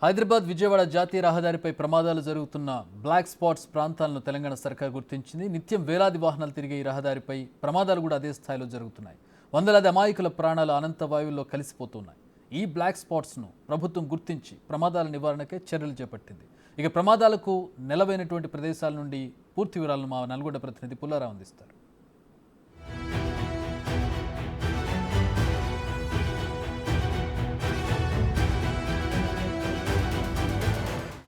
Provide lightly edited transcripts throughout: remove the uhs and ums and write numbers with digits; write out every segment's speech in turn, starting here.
హైదరాబాద్ విజయవాడ జాతీయ రహదారిపై ప్రమాదాలు జరుగుతున్న బ్లాక్ స్పాట్స్ ప్రాంతాలను తెలంగాణ సర్కార్ గుర్తించింది. నిత్యం వేలాది వాహనాలు తిరిగే ఈ రహదారిపై ప్రమాదాలు కూడా అదే స్థాయిలో జరుగుతున్నాయి. వందలాది అమాయకుల ప్రాణాలు అనంత వాయువుల్లో కలిసిపోతున్నాయి. ఈ బ్లాక్ స్పాట్స్ను ప్రభుత్వం గుర్తించి ప్రమాదాల నివారణకే చర్యలు చేపట్టింది. ఇక ప్రమాదాలకు నెలవైనటువంటి ప్రదేశాల నుండి పూర్తి వివరాలను మా నల్గొండ ప్రతినిధి పుల్లారావు అందిస్తారు.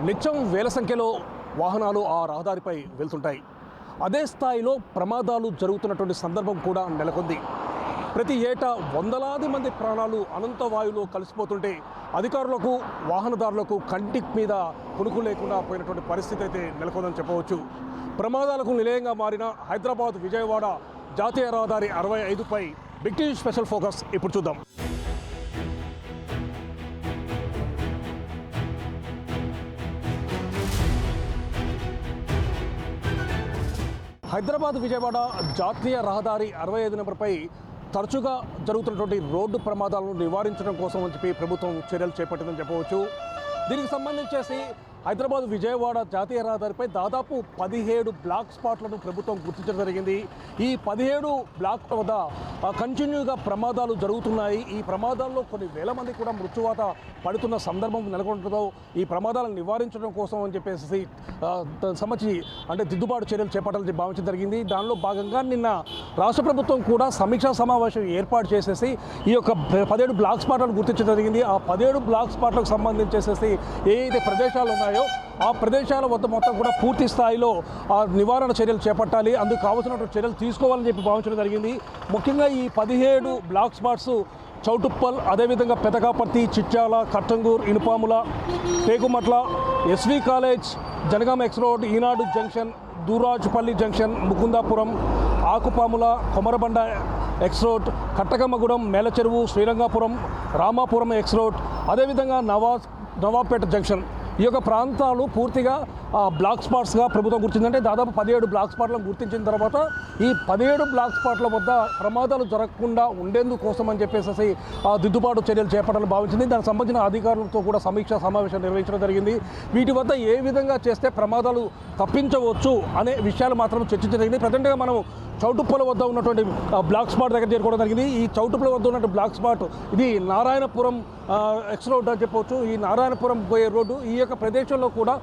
నిత్యం వేల సంఖ్యలో వాహనాలు ఆ రహదారిపై వెళ్తుంటాయి. అదే స్థాయిలో ప్రమాదాలు జరుగుతున్నటువంటి సందర్భం కూడా నెలకొంది. ప్రతి ఏటా వందలాది మంది ప్రాణాలు అనంత వాయువులో కలిసిపోతుంటే అధికారులకు వాహనదారులకు కంటికి మీద కునుకు లేకుండా పోయినటువంటి పరిస్థితి అయితే నెలకొందని చెప్పవచ్చు. ప్రమాదాలకు నిలయంగా మారిన హైదరాబాద్ విజయవాడ జాతీయ రహదారి 65పై బిగ్ టీవీ స్పెషల్ ఫోకస్ ఇప్పుడు చూద్దాం. హైదరాబాద్ విజయవాడ జాతీయ రహదారి 65 నెంబర్పై తరచుగా జరుగుతున్నటువంటి రోడ్డు ప్రమాదాలను నివారించడం కోసం అని చెప్పి ప్రభుత్వం చర్యలు చేపట్టిందని చెప్పవచ్చు. దీనికి సంబంధించేసి హైదరాబాద్ విజయవాడ జాతీయ రహదారిపై దాదాపు 17 బ్లాక్ స్పాట్లను ప్రభుత్వం గుర్తించడం జరిగింది. ఈ 17 బ్లాక్ వద్ద కంటిన్యూగా ప్రమాదాలు జరుగుతున్నాయి. ఈ ప్రమాదాల్లో కొన్ని వేల మంది కూడా మృత్యువాత పడుతున్న సందర్భం నెలకొనడంతో ఈ ప్రమాదాలను నివారించడం కోసం అని చెప్పేసి సంబంధించి దిద్దుబాటు చర్యలు చేపట్టాలని భావించడం జరిగింది. దానిలో భాగంగా నిన్న రాష్ట్ర ప్రభుత్వం కూడా సమీక్షా సమావేశం ఏర్పాటు చేసేసి ఈ యొక్క 17 బ్లాక్ స్పాట్లను గుర్తించడం జరిగింది. ఆ 17 బ్లాక్ స్పాట్లకు సంబంధించేసేసి ఏదైతే ప్రదేశాలు ఉన్నాయో ఆ ప్రదేశాల వద్ద మొత్తం కూడా పూర్తి స్థాయిలో నివారణ చర్యలు చేపట్టాలి, అందుకు కావాల్సినటువంటి చర్యలు తీసుకోవాలని చెప్పి భావించడం జరిగింది. ముఖ్యంగా ఈ 17 బ్లాక్ స్పాట్స్ చౌటుప్పల్, అదేవిధంగా Pedakaparthi, Chityala, Kattangur, Inupamula, Tekumatla, SV college, Janagama X road, Eenadu junction, Durajupalli junction, Mukundapuram, Akupamula, Komarabanda X road, Kattagammagudem, Melacheruvu, Srirangapuram, Ramapuram X road, అదేవిధంగా నవాబ్పేట జంక్షన్, ఈ యొక్క ప్రాంతాలు పూర్తిగా బ్లాక్ స్పాట్స్గా ప్రభుత్వం గుర్తిందంటే దాదాపు 17 బ్లాక్ స్పాట్లను గుర్తించిన తర్వాత ఈ 17 బ్లాక్ స్పాట్ల వద్ద ప్రమాదాలు జరగకుండా ఉండేందుకు కోసం అని చెప్పేసి దిద్దుబాటు చర్యలు చేపట్టాలని భావించింది. దానికి సంబంధించిన అధికారులతో కూడా సమీక్షా సమావేశం నిర్వహించడం జరిగింది. వీటి వద్ద ఏ విధంగా చేస్తే ప్రమాదాలు తప్పించవచ్చు అనే విషయాలు మాత్రం చర్చించడం జరిగింది. ప్రజెంట్గా మనం చౌటుప్పల వద్ద ఉన్నటువంటి బ్లాక్ స్పాట్ దగ్గర చేరుకోవడం జరిగింది. ఈ చౌటుప్పల వద్ద ఉన్నటువంటి బ్లాక్ స్పాట్ ఇది నారాయణపురం ఎక్స్ రోడ్ అని చెప్పవచ్చు. ఈ నారాయణపురం పోయే రోడ్డు, ఈ యొక్క ప్రదేశంలో కూడా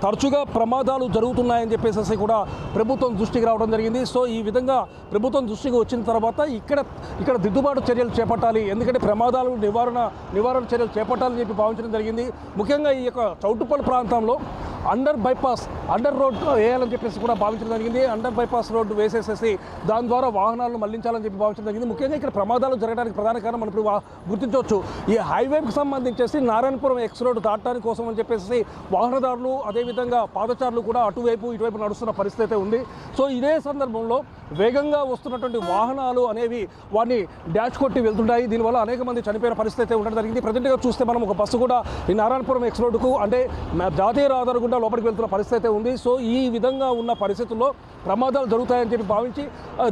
తరచుగా ప్రమాదాలు జరుగుతున్నాయని చెప్పేసి కూడా ప్రభుత్వం దృష్టికి రావడం జరిగింది. సో ఈ విధంగా ప్రభుత్వం దృష్టికి వచ్చిన తర్వాత ఇక్కడ దిద్దుబాటు చర్యలు చేపట్టాలి, ఎందుకంటే ప్రమాదాలు నివారణ చర్యలు చేపట్టాలని చెప్పి భావించడం జరిగింది. ముఖ్యంగా ఈ యొక్క చౌటుప్పల్ ప్రాంతంలో అండర్ రోడ్ వేయాలని చెప్పేసి కూడా భావించడం జరిగింది. అండర్ బైపాస్ రోడ్డు వేసేసేసి దాని ద్వారా వాహనాలను మళ్లించాలని చెప్పి భావించడం జరిగింది. ముఖ్యంగా ఇక్కడ ప్రమాదాలు జరగడానికి ప్రధాన కారణం మనం ఇప్పుడు గుర్తించవచ్చు. ఈ హైవేకి సంబంధించేసి నారాయణపురం ఎక్స్ రోడ్ దాటడానికి కోసం అని చెప్పేసి వాహనదారులు అదేవిధంగా పాదచారులు కూడా అటువైపు ఇటువైపు నడుస్తున్న పరిస్థితి ఉంది. సో ఇదే సందర్భంలో వేగంగా వస్తున్నటువంటి వాహనాలు అనేవి వాటిని డాష్ కొట్టి వెళ్తుంటాయి. దీనివల్ల అనేక మంది చనిపోయిన పరిస్థితి ఉండడం జరిగింది. ప్రజెంట్గా చూస్తే మనం ఒక బస్సు కూడా ఈ నారాయణపురం ఎక్స్ రోడ్డుకు అంటే జాతీయ రహదారి గుండా లోపలికి వెళ్తున్న పరిస్థితి ఉంది. సో ఈ విధంగా ఉన్న పరిస్థితుల్లో ప్రమాదాలు జరుగుతాయని చెప్పి భావించి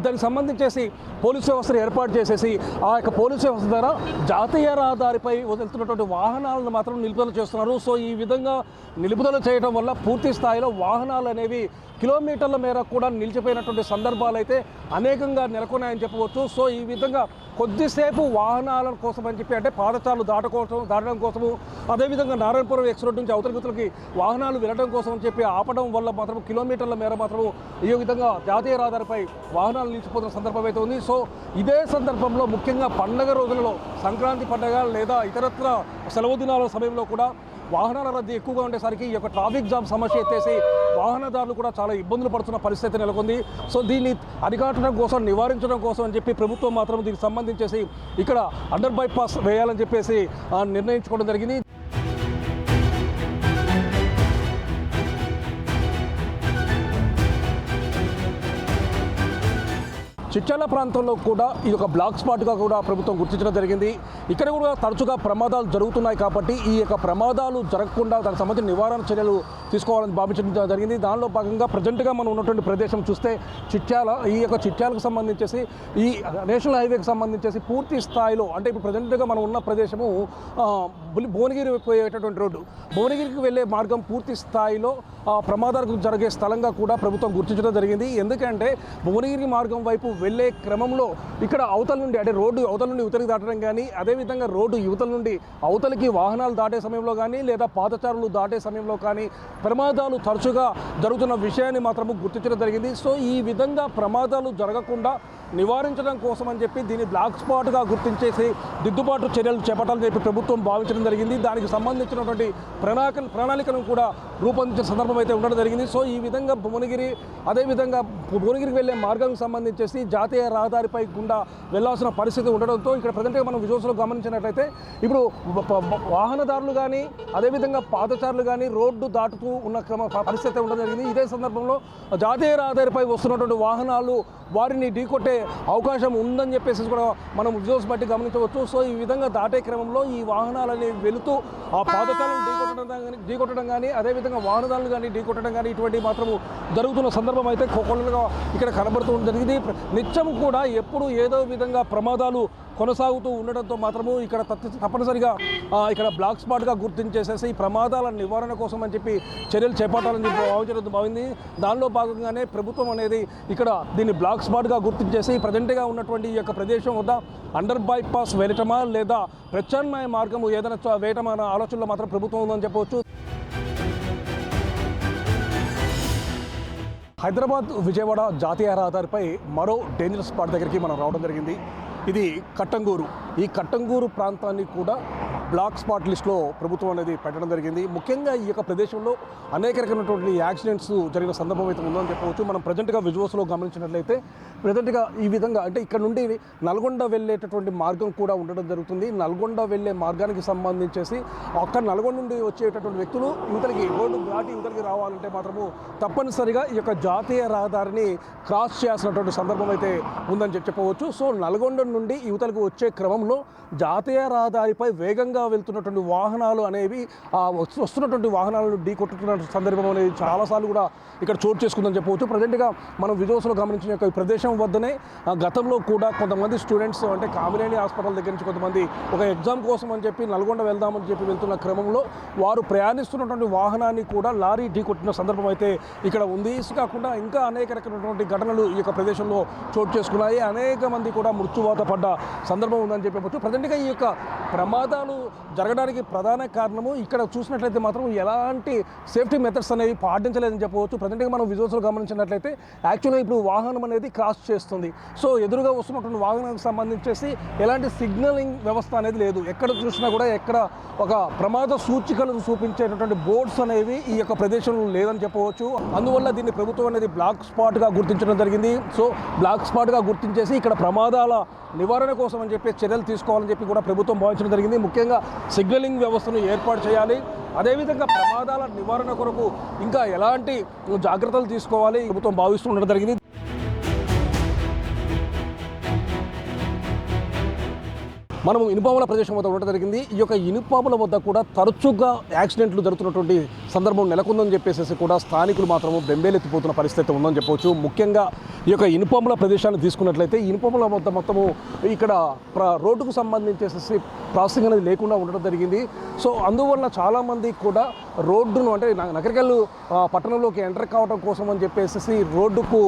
దానికి సంబంధించేసి పోలీసు వ్యవస్థను ఏర్పాటు చేసేసి ఆ యొక్క పోలీసు వ్యవస్థ ద్వారా జాతీయ రహదారిపై వెళ్తున్నటువంటి వాహనాలను మాత్రం నిలుపుదల చేస్తున్నారు. సో ఈ విధంగా నిలుపుదల చేయడం వల్ల పూర్తి స్థాయిలో వాహనాలు అనేవి కిలోమీటర్ల మేర కూడా నిలిచిపోయినటువంటి సందర్భాలు అయితే అనేకంగా నెలకొన్నాయని చెప్పవచ్చు. సో ఈ విధంగా కొద్దిసేపు వాహనాల కోసం అని చెప్పి అంటే పాదచారులు దాటడం కోసము, అదేవిధంగా నారాయణపురం ఎక్స్ రోడ్ నుంచి అవతలికి వాహనాలు వెళ్ళడం కోసం అని చెప్పి ఆపడం వల్ల మాత్రం కిలోమీటర్ల మేర మాత్రము ఈ విధంగా జాతీయ రహదారిపై వాహనాలు నిలిచిపోతున్న సందర్భం అయితే ఉంది. సో ఇదే సందర్భంలో ముఖ్యంగా పండగ రోజులలో సంక్రాంతి పండగ లేదా ఇతరత్ర సెలవు దినాల సమయంలో కూడా వాహనాల రద్దీ ఎక్కువగా ఉండేసరికి ఈ యొక్క ట్రాఫిక్ జామ్ సమస్య ఎత్తేసి వాహనదారులు కూడా చాలా ఇబ్బందులు పడుతున్న పరిస్థితి నెలకొంది. సో దీన్ని అరికట్టడం కోసం నివారించడం కోసం అని చెప్పి ప్రభుత్వం మాత్రం దీనికి సంబంధించేసి ఇక్కడ అండర్ బైపాస్ వేయాలని చెప్పేసి నిర్ణయించుకోవడం జరిగింది. చిట్యాల ప్రాంతంలో కూడా ఇది ఒక బ్లాక్ స్పాట్గా కూడా ప్రభుత్వం గుర్తించడం జరిగింది. ఇక్కడ కూడా తరచుగా ప్రమాదాలు జరుగుతున్నాయి కాబట్టి ఈ యొక్క ప్రమాదాలు జరగకుండా దానికి సంబంధించిన నివారణ చర్యలు తీసుకోవాలని భావించడం జరిగింది. దానిలో భాగంగా ప్రజెంట్గా మనం ఉన్నటువంటి ప్రదేశం చూస్తే చిట్యాల, ఈ యొక్క చిట్యాలకు సంబంధించేసి ఈ నేషనల్ హైవేకి సంబంధించేసి పూర్తి స్థాయిలో అంటే ఇప్పుడు ప్రజెంట్గా మనం ఉన్న ప్రదేశము భువనగిరి పోయేటటువంటి రోడ్డు, భువనగిరికి వెళ్ళే మార్గం పూర్తి స్థాయిలో ప్రమాదాలకు జరిగే స్థలంగా కూడా ప్రభుత్వం గుర్తించడం జరిగింది. ఎందుకంటే భువనగిరి మార్గం వైపు వెళ్ళే క్రమంలో ఇక్కడ అవతల నుండి అంటే రోడ్డు అవతల నుండి యువతలకి దాటడం కానీ, అదేవిధంగా రోడ్డు యువతల నుండి అవతలకి వాహనాలు దాటే సమయంలో కానీ లేదా పాదచారులు దాటే సమయంలో కానీ ప్రమాదాలు తరచుగా జరుగుతున్న విషయాన్ని మాత్రము గుర్తించడం జరిగింది. సో ఈ విధంగా ప్రమాదాలు జరగకుండా నివారించడం కోసం అని చెప్పి దీన్ని బ్లాక్ స్పాట్గా గుర్తించేసి దిద్దుబాటు చర్యలు చేపట్టాలని చెప్పి ప్రభుత్వం భావించడం జరిగింది. దానికి సంబంధించినటువంటి ప్రణాళికను కూడా రూపొందించిన సందర్భం అయితే ఉండడం జరిగింది. సో ఈ విధంగా భువనగిరి, అదేవిధంగా భువనగిరికి వెళ్ళే మార్గానికి సంబంధించేసి జాతీయ రహదారిపై గుండా వెళ్లాల్సిన పరిస్థితి ఉండడంతో ఇక్కడ ప్రజెంట్గా మనం విజువల్స్లో గమనించినట్లయితే ఇప్పుడు వాహనదారులు కానీ అదేవిధంగా పాదచారులు కానీ రోడ్డు దాటుతూ ఉన్న పరిస్థితి ఉండడం జరిగింది. ఇదే సందర్భంలో జాతీయ రహదారిపై వస్తున్నటువంటి వాహనాలు వారిని ఢీకొట్టే అవకాశం ఉందని చెప్పేసి కూడా మనం విజువల్స్ బట్టి గమనించవచ్చు. సో ఈ విధంగా దాటే క్రమంలో ఈ వాహనాలని వెళుతూ ఆ పాదచారులను ఢీకొట్టడం కానీ అదేవిధంగా వాహనదారులు కానీ ఢీకొట్టడం కానీ ఇటువంటి మాత్రము జరుగుతున్న సందర్భం అయితే కొన్నిగా ఇక్కడ కనబడుతూ జరిగింది. నిత్యం కూడా ఎప్పుడు ఏదో విధంగా ప్రమాదాలు కొనసాగుతూ ఉండడంతో మాత్రము ఇక్కడ తప్పనిసరిగా ఇక్కడ బ్లాక్ స్పాట్గా గుర్తించేసేసి ఈ ప్రమాదాల నివారణ కోసం అని చెప్పి చర్యలు చేపట్టాలని చెప్పి భావించడం బాగుంది. దానిలో భాగంగానే ప్రభుత్వం అనేది ఇక్కడ దీన్ని బ్లాక్ స్పాట్గా గుర్తించేసి ప్రజెంట్గా ఉన్నటువంటి ఈ యొక్క ప్రదేశం వద్ద అండర్ బైపాస్ వేయటమా లేదా ప్రత్యామ్నాయ మార్గము ఏదైనా వేయటమా అనే ఆలోచనలో మాత్రం ప్రభుత్వం ఉందని చెప్పవచ్చు. హైదరాబాద్ విజయవాడ జాతీయ రహదారిపై మరో డేంజరస్ స్పాట్ దగ్గరికి మనం రావడం జరిగింది. ఇది కట్టంగూరు. ఈ కట్టంగూరు ప్రాంతాన్ని కూడా బ్లాక్ స్పాట్ లిస్ట్లో ప్రభుత్వం అనేది పెట్టడం జరిగింది. ముఖ్యంగా ఈ యొక్క ప్రదేశంలో అనేక రకమైనటువంటి యాక్సిడెంట్స్ జరిగిన సందర్భం అయితే ఉందని చెప్పవచ్చు. మనం ప్రజెంట్గా విజువల్స్లో గమనించినట్లయితే ప్రజెంట్గా ఈ విధంగా అంటే ఇక్కడ నుండి నల్గొండ వెళ్ళేటటువంటి మార్గం కూడా ఉండడం జరుగుతుంది. నల్గొండ వెళ్ళే మార్గానికి సంబంధించేసి అక్కడ నల్గొండ నుండి వచ్చేటటువంటి వ్యక్తులు యువతలకి రోడ్డు దాటి యువతలకి రావాలంటే మాత్రము తప్పనిసరిగా ఈ యొక్క జాతీయ రహదారిని క్రాస్ చేయాల్సినటువంటి సందర్భం అయితే ఉందని చెప్పవచ్చు. సో నల్గొండ నుండి యువతలకు వచ్చే క్రమంలో జాతీయ రహదారిపై వేగంగా వెళ్తున్నటువంటి వాహనాలు అనేవి వస్తున్నటువంటి వాహనాలను ఢీకొట్టుతున్న సందర్భం అనేది చాలాసార్లు కూడా ఇక్కడ చోటు చేసుకుందని చెప్పవచ్చు. ప్రజెంట్గా మనం విజువల్స్లో గమనించిన యొక్క ఈ ప్రదేశం వద్దనే గతంలో కూడా కొంతమంది స్టూడెంట్స్ అంటే కామినేని హాస్పిటల్ దగ్గర నుంచి కొంతమంది ఒక ఎగ్జామ్ కోసం అని చెప్పి నల్గొండ వెళ్దామని చెప్పి వెళ్తున్న క్రమంలో వారు ప్రయాణిస్తున్నటువంటి వాహనాన్ని కూడా లారీ ఢీకొట్టిన సందర్భం అయితే ఇక్కడ ఉంది. ఇది కాకుండా ఇంకా అనేక రకమైనటువంటి ఘటనలు ఈ యొక్క ప్రదేశంలో చోటు చేసుకున్నాయి. అనేక మంది కూడా మృత్యువాత పడ్డ సందర్భం ఉందని చెప్పవచ్చు. ప్రజెంట్గా ఈ యొక్క ప్రమాదాలు జరగడానికి ప్రధాన కారణము ఇక్కడ చూసినట్లయితే మాత్రం ఎలాంటి సేఫ్టీ మెథడ్స్ అనేవి పాటించలేదని చెప్పవచ్చు. ప్రజెంట్గా మనం విజువల్స్లో గమనించినట్లయితే యాక్చువల్గా ఇప్పుడు వాహనం అనేది క్రాస్ చేస్తుంది. సో ఎదురుగా వస్తున్నటువంటి వాహనానికి సంబంధించేసి ఎలాంటి సిగ్నలింగ్ వ్యవస్థ అనేది లేదు. ఎక్కడ చూసినా కూడా ఎక్కడ ఒక ప్రమాద సూచికలను చూపించేటటువంటి బోర్డ్స్ అనేవి ఈ యొక్క ప్రదేశంలో లేదని చెప్పవచ్చు. అందువల్ల దీన్ని ప్రభుత్వం అనేది బ్లాక్ స్పాట్గా గుర్తించడం జరిగింది. సో బ్లాక్ స్పాట్గా గుర్తించేసి ఇక్కడ ప్రమాదాల నివారణ కోసం అని చెప్పి చర్యలు తీసుకోవాలని చెప్పి కూడా ప్రభుత్వం భావించడం జరిగింది. ముఖ్యంగా సిగ్నలింగ్ వ్యవస్థను ఏర్పాటు చేయాలి. అదేవిధంగా ప్రమాదాల నివారణ కొరకు ఇంకా ఎలాంటి జాగ్రత్తలు తీసుకోవాలి ప్రభుత్వం భావిస్తూ ఉండడం జరిగింది. మనము ఇనుపాముల ప్రదేశం వద్ద ఉండడం జరిగింది. ఈ యొక్క ఇనుపాముల వద్ద కూడా తరచుగా యాక్సిడెంట్లు జరుగుతున్నటువంటి సందర్భం నెలకొందని చెప్పేసి కూడా స్థానికులు మాత్రము బెంబేలెత్తిపోతున్న పరిస్థితి ఉందని చెప్పవచ్చు. ముఖ్యంగా ఈ యొక్క ఇనుపాముల ప్రదేశాన్ని తీసుకున్నట్లయితే ఇనుపాముల వద్ద మొత్తము ఇక్కడ రోడ్డుకు సంబంధించేసి ప్రాసెసింగ్ అనేది లేకుండా ఉండడం జరిగింది. సో అందువల్ల చాలామంది కూడా రోడ్డును అంటే నగరికల్లు పట్టణంలోకి ఎంటర్ కావడం కోసం అని చెప్పేసి రోడ్డుకు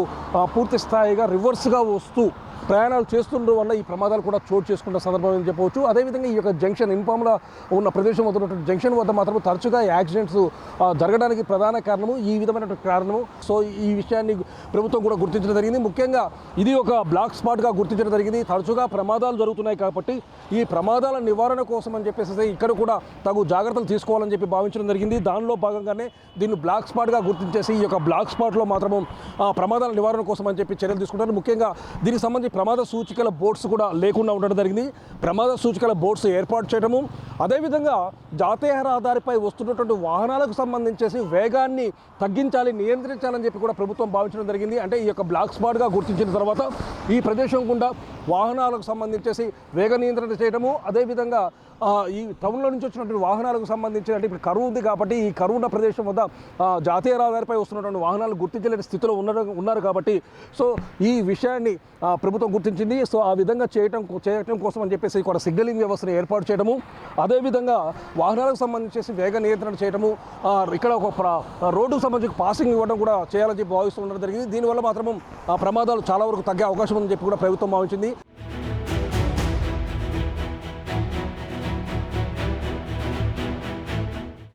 పూర్తి స్థాయిగా రివర్స్గా వస్తూ ప్రయాణాలు చేస్తుండడం వల్ల ఈ ప్రమాదాలు కూడా చోటు చేసుకున్న సందర్భం అని చెప్పవచ్చు. అదేవిధంగా ఈ యొక్క జంక్షన్ ఇన్ఫామ్లో ఉన్న ప్రదేశం వద్ద ఉన్నటువంటి జంక్షన్ వద్ద మాత్రం తరచుగా యాక్సిడెంట్స్ జరగడానికి ప్రధాన కారణము ఈ విధమైనటువంటి కారణము. సో ఈ విషయాన్ని ప్రభుత్వం కూడా గుర్తించడం జరిగింది. ముఖ్యంగా ఇది ఒక బ్లాక్ స్పాట్గా గుర్తించడం జరిగింది. తరచుగా ప్రమాదాలు జరుగుతున్నాయి కాబట్టి ఈ ప్రమాదాల నివారణ కోసం అని చెప్పేసి ఇక్కడ కూడా తగు జాగ్రత్తలు తీసుకోవాలని చెప్పి భావించడం జరిగింది. దానిలో భాగంగానే దీన్ని బ్లాక్ స్పాట్గా గుర్తించేసి ఈ యొక్క బ్లాక్ స్పాట్లో మాత్రము ప్రమాదాల నివారణ కోసం అని చెప్పి చర్యలు తీసుకుంటారు. ముఖ్యంగా దీనికి సంబంధించి ప్రమాద సూచికల బోర్డ్స్ కూడా లేకుండా ఉండడం జరిగింది. ప్రమాద సూచికల బోర్డ్స్ ఏర్పాటు చేయడము, అదేవిధంగా జాతీయ రహదారిపై వస్తున్నటువంటి వాహనాలకు సంబంధించేసి వేగాన్ని తగ్గించాలి, నియంత్రించాలని చెప్పి కూడా ప్రభుత్వం భావించడం జరిగింది. అంటే ఈ యొక్క బ్లాక్ బ్లాక్ స్పాట్గా గుర్తించిన తర్వాత ఈ ప్రదేశం గుండా వాహనాలకు సంబంధించేసి వేగ నియంత్రణ చేయడము, అదేవిధంగా ఈ టౌన్లో నుంచి వచ్చినటువంటి వాహనాలకు సంబంధించి అంటే ఇప్పుడు కరువు ఉంది కాబట్టి ఈ కరువు ఉన్న ప్రదేశం వద్ద జాతీయ రహదారిపై వస్తున్నటువంటి వాహనాలు గుర్తించలేని స్థితిలో ఉన్నారు కాబట్టి సో ఈ విషయాన్ని ప్రభుత్వం గుర్తించింది. సో ఆ విధంగా చేయటం కోసం అని చెప్పేసి ఇక్కడ సిగ్నలింగ్ వ్యవస్థను ఏర్పాటు చేయడము, అదేవిధంగా వాహనాలకు సంబంధించేసి వేగ నియంత్రణ చేయడము, ఇక్కడ ఒక రోడ్డుకు సంబంధించి పాసింగ్ ఇవ్వడం కూడా చేయాలని చెప్పి భావిస్తూ ఉండడం జరిగింది. దీనివల్ల మాత్రం ప్రమాదాలు చాలా వరకు తగ్గే అవకాశం ఉందని చెప్పి కూడా ప్రభుత్వం భావించింది.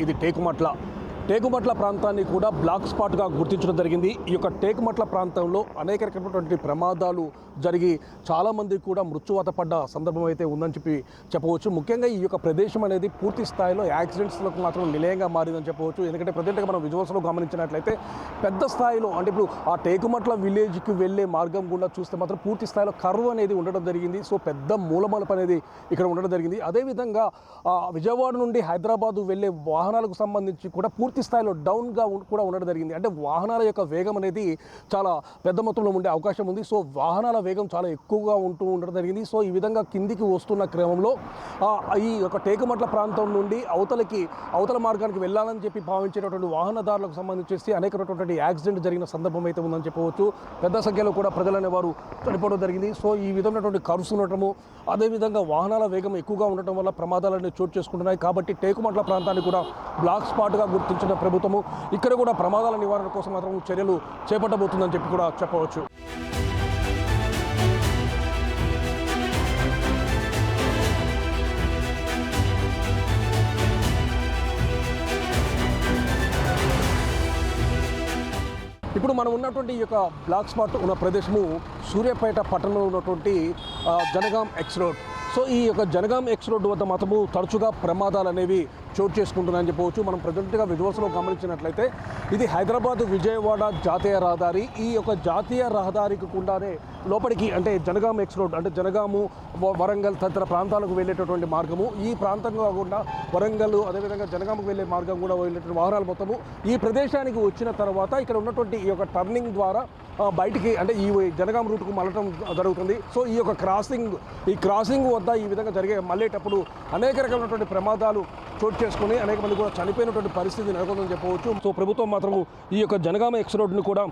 ఇది టేకుమట్ల ప్రాంతాన్ని కూడా బ్లాక్ స్పాట్గా గుర్తించడం జరిగింది. ఈ యొక్క టేకుమట్ల ప్రాంతంలో అనేక రకమైనటువంటి ప్రమాదాలు జరిగి చాలామంది కూడా మృత్యువాత పడ్డ సందర్భం అయితే ఉందని చెప్పవచ్చు. ముఖ్యంగా ఈ యొక్క ప్రదేశం అనేది పూర్తి స్థాయిలో యాక్సిడెంట్స్లకు మాత్రం నిలయంగా మారిందని చెప్పవచ్చు. ఎందుకంటే ప్రజెంట్గా మనం విజువల్స్లో గమనించినట్లయితే పెద్ద స్థాయిలో అంటే ఇప్పుడు ఆ టేకుమట్ల విలేజ్కి వెళ్ళే మార్గం గుండా చూస్తే మాత్రం పూర్తి స్థాయిలో కర్వ్ అనేది ఉండడం జరిగింది. సో పెద్ద మూలమలపు అనేది ఇక్కడ ఉండడం జరిగింది. అదేవిధంగా విజయవాడ నుండి హైదరాబాద్ వెళ్ళే వాహనాలకు సంబంధించి కూడా పూర్తి స్థాయిలో డౌన్గా కూడా ఉండడం జరిగింది. అంటే వాహనాల యొక్క వేగం అనేది చాలా పెద్ద మొత్తంలో ఉండే అవకాశం ఉంది. సో వాహనాల వేగం చాలా ఎక్కువగా ఉండడం జరిగింది. సో ఈ విధంగా కిందికి వస్తున్న క్రమంలో ఈ యొక్క టేకుమట్ల ప్రాంతం నుండి అవతల మార్గానికి వెళ్ళాలని చెప్పి భావించేటటువంటి వాహనదారులకు సంబంధించి అనేకమైనటువంటి యాక్సిడెంట్ జరిగిన సందర్భం అయితే ఉందని చెప్పవచ్చు. పెద్ద సంఖ్యలో కూడా ప్రజలనే వారు చనిపోవడం జరిగింది. సో ఈ విధమైనటువంటి కర్వ్స్ ఉండటము, అదేవిధంగా వాహనాల వేగం ఎక్కువగా ఉండటం వల్ల ప్రమాదాలన్నీ చోటు చేసుకుంటున్నాయి. కాబట్టి టేకుమట్ల ప్రాంతాన్ని కూడా బ్లాక్ స్పాట్గా గుర్తించిన ప్రభుత్వము ఇక్కడ కూడా ప్రమాదాల నివారణ కోసం మాత్రం చర్యలు చేపట్టబోతుందని చెప్పి కూడా చెప్పవచ్చు. ఇప్పుడు మనం ఉన్నటువంటి ఈ యొక్క బ్లాక్ స్పాట్ ఉన్న ప్రదేశము సూర్యాపేట పట్టణంలో ఉన్నటువంటి జనగాం ఎక్స్ రోడ్. సో ఈ యొక్క జనగాం ఎక్స్ రోడ్డు వద్ద మాత్రము తరచుగా ప్రమాదాలు అనేవి చోటు చేసుకుంటున్నాయని చెప్పవచ్చు. మనం ప్రజెంట్గా విజువల్స్లో గమనించినట్లయితే ఇది హైదరాబాద్ విజయవాడ జాతీయ రహదారి. ఈ యొక్క జాతీయ రహదారికి గుండానే లోపలికి అంటే జనగాం ఎక్స్ రోడ్ అంటే జనగాము, వరంగల్ తదితర ప్రాంతాలకు వెళ్ళేటటువంటి మార్గము. ఈ ప్రాంతంగా కాకుండా వరంగల్ అదేవిధంగా జనగాంకు వెళ్ళే మార్గం కూడా వెళ్ళేటువంటి వాహనాలు మొత్తము ఈ ప్రదేశానికి వచ్చిన తర్వాత ఇక్కడ ఉన్నటువంటి ఈ యొక్క టర్నింగ్ ద్వారా బయటికి అంటే ఈ జనగాం రూట్కు మళ్ళటం జరుగుతుంది. సో ఈ యొక్క క్రాసింగ్ వద్ద ఈ విధంగా మళ్ళేటప్పుడు అనేక రకమైనటువంటి ప్రమాదాలు చోటు చేసుకుని అనేక మంది కూడా చనిపోయినటువంటి పరిస్థితి నెలకొందని చెప్పవచ్చు. సో ప్రభుత్వం మాత్రం ఈ యొక్క జనగామ ఎక్స్ రోడ్ని కూడా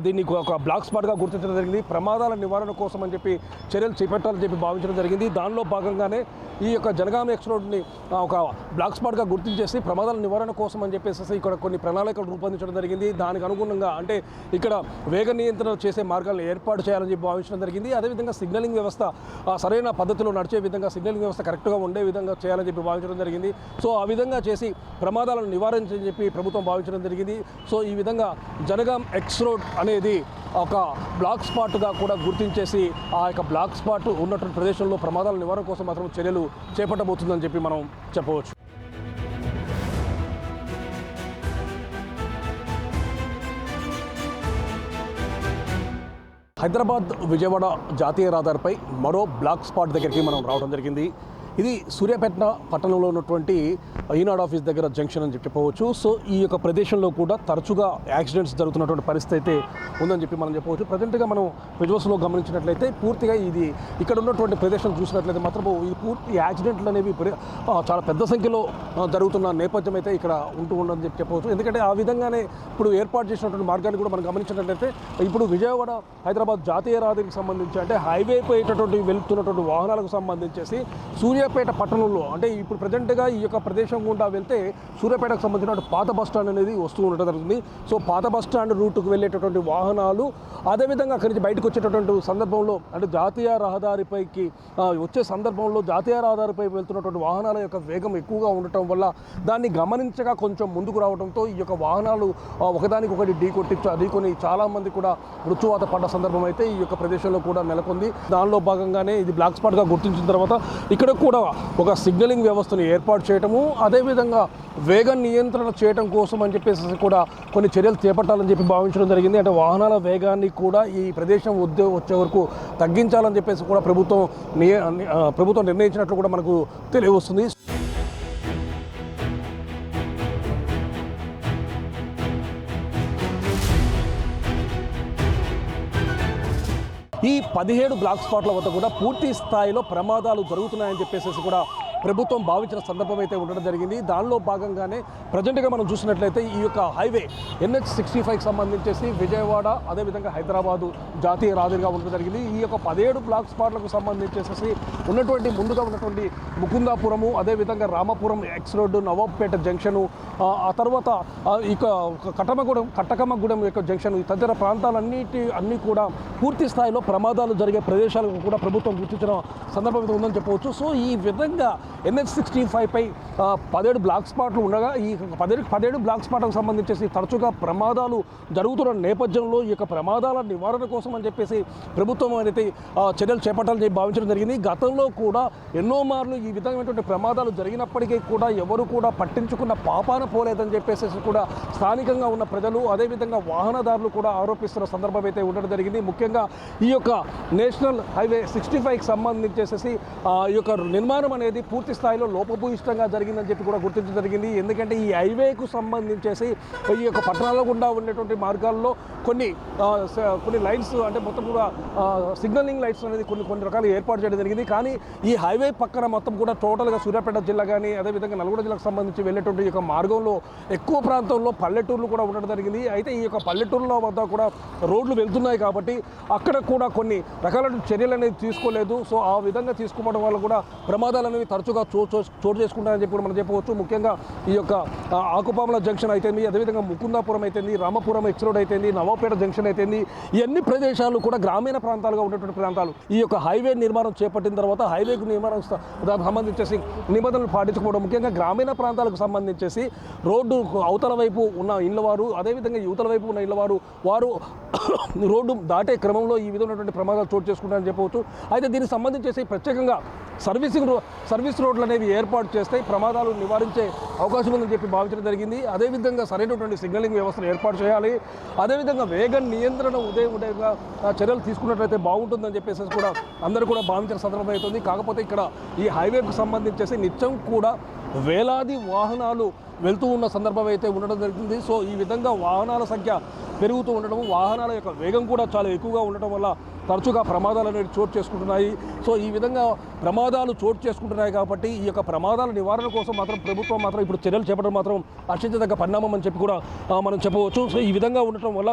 దీన్ని ఒక బ్లాక్ స్పాట్గా గుర్తించడం జరిగింది. ప్రమాదాల నివారణ కోసం అని చెప్పి చర్యలు చేపట్టాలని చెప్పి భావించడం జరిగింది. దానిలో భాగంగానే ఈ యొక్క జనగామ ఎక్స్ రోడ్ని ఒక బ్లాక్ స్పాట్గా గుర్తించేసి ప్రమాదాల నివారణ కోసం అని చెప్పేసి ఇక్కడ కొన్ని ప్రణాళికలు రూపొందించడం జరిగింది. దానికి అనుగుణంగా అంటే ఇక్కడ వేగ నియంత్రణ చేసే మార్గాలను ఏర్పాటు చేయాలని చెప్పి భావించడం జరిగింది. అదేవిధంగా సిగ్నలింగ్ వ్యవస్థ సరైన పద్ధతిలో నడిచే విధంగా సిగ్నలింగ్ వ్యవస్థ కరెక్ట్గా ఉండే విధంగా చేయాలని చెప్పి భావించడం జరిగింది. సో ఆ విధంగా చేసి ప్రమాదాలను నివారించని చెప్పి ప్రభుత్వం భావించడం జరిగింది. సో ఈ విధంగా జనగాం ఎక్స్ రోడ్ అనేది ఒక బ్లాక్ స్పాట్గా కూడా గుర్తించేసి ఆ యొక్క బ్లాక్ స్పాట్ ఉన్నటువంటి ప్రదేశంలో ప్రమాదాల నివారణ కోసం మాత్రం చర్యలు చేపట్టబోతుందని చెప్పి మనం చెప్పవచ్చు. హైదరాబాద్ విజయవాడ జాతీయ రహదారిపై మరో బ్లాక్ స్పాట్ దగ్గరికి మనం రావడం జరిగింది. ఇది సూర్యాపేట పట్టణంలో ఉన్నటువంటి ఈనాడు ఆఫీస్ దగ్గర జంక్షన్ అని చెప్పవచ్చు. సో ఈ యొక్క ప్రదేశంలో కూడా తరచుగా యాక్సిడెంట్స్ జరుగుతున్నటువంటి పరిస్థితి అయితే ఉందని చెప్పి మనం చెప్పవచ్చు. ప్రజెంట్గా మనం విజువల్స్లో గమనించినట్లయితే పూర్తిగా ఇది ఇక్కడ ఉన్నటువంటి ప్రదేశం చూసినట్లయితే మాత్రం ఈ పూర్తి యాక్సిడెంట్లు అనేవి చాలా పెద్ద సంఖ్యలో జరుగుతున్న నేపథ్యం అయితే ఇక్కడ ఉందని చెప్పవచ్చు. ఎందుకంటే ఆ విధంగానే ఇప్పుడు ఏర్పాటు చేసినటువంటి మార్గాన్ని కూడా మనం గమనించినట్లయితే ఇప్పుడు విజయవాడ హైదరాబాద్ జాతీయ రహదారికి సంబంధించి అంటే హైవే పోయేటటువంటి వెళ్తున్నటువంటి వాహనాలకు సంబంధించేసి సూర్యాపేట పట్టణంలో అంటే ఇప్పుడు ప్రజెంట్గా ఈ యొక్క ప్రదేశం గుండా వెళ్తే సూర్యాపేటకు సంబంధించిన పాత బస్ స్టాండ్ అనేది వస్తూ ఉండటం జరుగుతుంది. సో పాత బస్ స్టాండ్ రూట్కు వెళ్ళేటటువంటి వాహనాలు అదేవిధంగా అక్కడి నుంచి బయటకు వచ్చేటటువంటి సందర్భంలో అంటే జాతీయ రహదారిపైకి వచ్చే సందర్భంలో జాతీయ రహదారిపై వెళ్తున్నటువంటి వాహనాల యొక్క వేగం ఎక్కువగా ఉండటం వల్ల దాన్ని గమనించగా కొంచెం ముందుకు రావడంతో ఈ యొక్క వాహనాలు ఒకదానికొకటి ఢీకొని చాలామంది కూడా మృత్యువాత పడ్డ సందర్భం అయితే ఈ యొక్క ప్రదేశంలో కూడా నెలకొంది. దానిలో భాగంగానే ఇది బ్లాక్ స్పాట్గా గుర్తించిన తర్వాత ఇక్కడ కూడా ఒక సిగ్నలింగ్ వ్యవస్థను ఏర్పాటు చేయటము అదేవిధంగా వేగ నియంత్రణ చేయడం కోసం అని చెప్పేసి కూడా కొన్ని చర్యలు చేపట్టాలని చెప్పి భావించడం జరిగింది. అంటే వాహనాల వేగాన్ని కూడా ఈ ప్రదేశం వచ్చే వరకు తగ్గించాలని చెప్పేసి కూడా ప్రభుత్వం నిర్ణయించినట్లు కూడా మనకు తెలియవస్తుంది. ఈ 17 బ్లాక్ స్పాట్ల వద్ద కూడా పూర్తి స్థాయిలో ప్రమాదాలు జరుగుతున్నాయని చెప్పేసి కూడా ప్రభుత్వం భావించిన సందర్భం అయితే ఉండడం జరిగింది. దానిలో భాగంగానే ప్రజెంట్గా మనం చూసినట్లయితే ఈ యొక్క హైవే NH65కి సంబంధించేసి విజయవాడ అదేవిధంగా హైదరాబాదు జాతీయ రహదారిగా ఉండడం జరిగింది. ఈ యొక్క 17 బ్లాక్ స్పాట్లకు సంబంధించేసి ముందుగా ఉన్నటువంటి ముకుందాపురము, అదేవిధంగా Ramapuram X road, Nawabpet junction, ఆ తర్వాత ఇక కట్టకమ్మగూడెం యొక్క జంక్షన్, ఈ తదితర అన్నీ కూడా పూర్తి స్థాయిలో ప్రమాదాలు జరిగే ప్రదేశాలకు కూడా ప్రభుత్వం గుర్తించిన సందర్భం అయితే ఉందని చెప్పవచ్చు. సో ఈ విధంగా NH65 పై 17 బ్లాక్ స్పాట్లు ఉండగా ఈ 17 బ్లాక్ స్పాట్లకు సంబంధించేసి తరచుగా ప్రమాదాలు జరుగుతున్న నేపథ్యంలో ఈ యొక్క ప్రమాదాల నివారణ కోసం అని చెప్పేసి ప్రభుత్వం అనేది చర్యలు చేపట్టాలని భావించడం జరిగింది. గతంలో కూడా ఎన్నో మార్లు ఈ విధమైనటువంటి ప్రమాదాలు జరిగినప్పటికీ కూడా ఎవరు కూడా పట్టించుకున్న పాపాన పోలేదని చెప్పేసి కూడా స్థానికంగా ఉన్న ప్రజలు అదేవిధంగా వాహనదారులు కూడా ఆరోపిస్తున్న సందర్భం అయితే ఉండడం జరిగింది. ముఖ్యంగా ఈ యొక్క నేషనల్ హైవే 65కి సంబంధించేసి ఈ యొక్క నిర్మాణం అనేది పూర్తి స్థాయిలో లోపభూయిష్టంగా జరిగిందని చెప్పి కూడా గుర్తించడం జరిగింది. ఎందుకంటే ఈ హైవేకు సంబంధించేసి ఈ యొక్క పట్టణాల గుండా ఉండేటువంటి మార్గాల్లో కొన్ని లైట్స్ అంటే మొత్తం కూడా సిగ్నలింగ్ లైట్స్ అనేది కొన్ని రకాలు ఏర్పాటు చేయడం జరిగింది. కానీ ఈ హైవే పక్కన మొత్తం కూడా టోటల్గా సూర్యాపేట జిల్లా కానీ అదేవిధంగా నల్గొండ జిల్లాకు సంబంధించి వెళ్ళేటువంటి ఈ యొక్క మార్గంలో ఎక్కువ ప్రాంతంలో పల్లెటూర్లు కూడా ఉండడం జరిగింది. అయితే ఈ యొక్క పల్లెటూరులో వద్ద కూడా రోడ్లు వెళ్తున్నాయి కాబట్టి అక్కడ కూడా కొన్ని రకాల చర్యలు అనేది తీసుకోలేదు. సో ఆ విధంగా తీసుకోవడం వల్ల కూడా ప్రమాదాలు అనేవి తరచుగా చోటు చేసుకుంటాయని చెప్పి కూడా మనం చెప్పవచ్చు. ముఖ్యంగా ఈ యొక్క ఆకుపాముల జంక్షన్ అయితేంది, అదేవిధంగా ముకుందాపురం అయితేంది, రామపురం ఎక్స్ రోడ్ అయితేంది, నవాబ్పేట జంక్షన్ అయితేంది, ఈ అన్ని ప్రదేశాలు కూడా గ్రామీణ ప్రాంతాలుగా ఉన్నటువంటి ప్రాంతాలు. ఈ యొక్క హైవే నిర్మాణం చేపట్టిన తర్వాత హైవేకు నిర్మాణం సంబంధించేసి నిబంధనలు పాటించుకోవడం, ముఖ్యంగా గ్రామీణ ప్రాంతాలకు సంబంధించేసి రోడ్డు అవతల వైపు ఉన్న ఇళ్ళవారు అదేవిధంగా యువతల వైపు ఉన్న ఇళ్ళవారు వారు రోడ్డు దాటే క్రమంలో ఈ విధమైనటువంటి ప్రమాదాలు చోటు చేసుకుంటారని చెప్పవచ్చు. అయితే దీనికి సంబంధించేసి ప్రత్యేకంగా సర్వీస్ రోడ్లు అనేవి ఏర్పాటు చేస్తే ప్రమాదాలు నివారించే అవకాశం ఉందని చెప్పి భావించడం జరిగింది. అదేవిధంగా సరైనటువంటి సిగ్నలింగ్ వ్యవస్థను ఏర్పాటు చేయాలి. అదేవిధంగా వేగ నియంత్రణ ఉదయంగా చర్యలు తీసుకున్నట్లయితే బాగుంటుందని చెప్పేసి కూడా అందరూ కూడా భావించిన సందర్భం అవుతుంది. కాకపోతే ఇక్కడ ఈ హైవేకు సంబంధించేసి నిత్యం కూడా వేలాది వాహనాలు వెళ్తూ ఉన్న సందర్భం అయితే ఉండడం జరుగుతుంది. సో ఈ విధంగా వాహనాల సంఖ్య పెరుగుతూ ఉండడం, వాహనాల యొక్క వేగం కూడా చాలా ఎక్కువగా ఉండటం వల్ల తరచుగా ప్రమాదాలు అనేవి చోటు చేసుకుంటున్నాయి. సో ఈ విధంగా ప్రమాదాలు చోటు చేసుకుంటున్నాయి కాబట్టి ఈ యొక్క ప్రమాదాల నివారణ కోసం మాత్రం ప్రభుత్వం మాత్రం ఇప్పుడు చర్యలు చేపట్టడం మాత్రం హర్షించదగ్గ పరిణామం అని చెప్పి కూడా మనం చెప్పవచ్చు. సో ఈ విధంగా ఉండటం వల్ల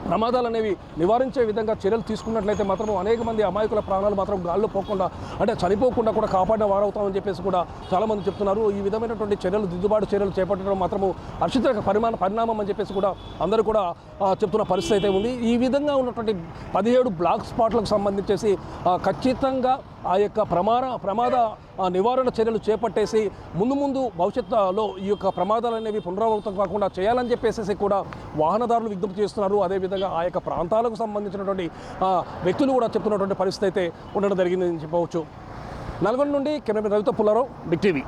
ప్రమాదాలు అనేవి నివారించే విధంగా చర్యలు తీసుకున్నట్లయితే మాత్రం అనేక మంది అమాయకుల ప్రాణాలు మాత్రం గాల్లో పోకుండా అంటే చనిపోకుండా కూడా కాపాడిన వారవుతామని చెప్పేసి కూడా చాలామంది చెప్తున్నారు. ఈ విధమైనటువంటి దిద్దుబాటు చర్యలు చేపట్టడం మాత్రము హర్షిత పరిణామం అని చెప్పేసి కూడా అందరూ కూడా చెప్తున్న పరిస్థితి అయితే ఉంది. ఈ విధంగా ఉన్నటువంటి 17 బ్లాక్ స్పాట్లకు సంబంధించేసి ఖచ్చితంగా ఆ యొక్క ప్రమాద నివారణ చర్యలు చేపట్టేసి ముందు భవిష్యత్తులో ఈ యొక్క ప్రమాదాలు అనేవి పునరావృతం కాకుండా చేయాలని చెప్పేసి కూడా వాహనదారులు విజ్ఞప్తి చేస్తున్నారు. అదేవిధంగా ఆ యొక్క ప్రాంతాలకు సంబంధించినటువంటి వ్యక్తులు కూడా చెప్తున్నటువంటి పరిస్థితి అయితే ఉండడం జరిగిందని చెప్పవచ్చు. నల్గొండ నుండి కెమెరా రవితో పుల్లారావు, బిగ్ టీవీ.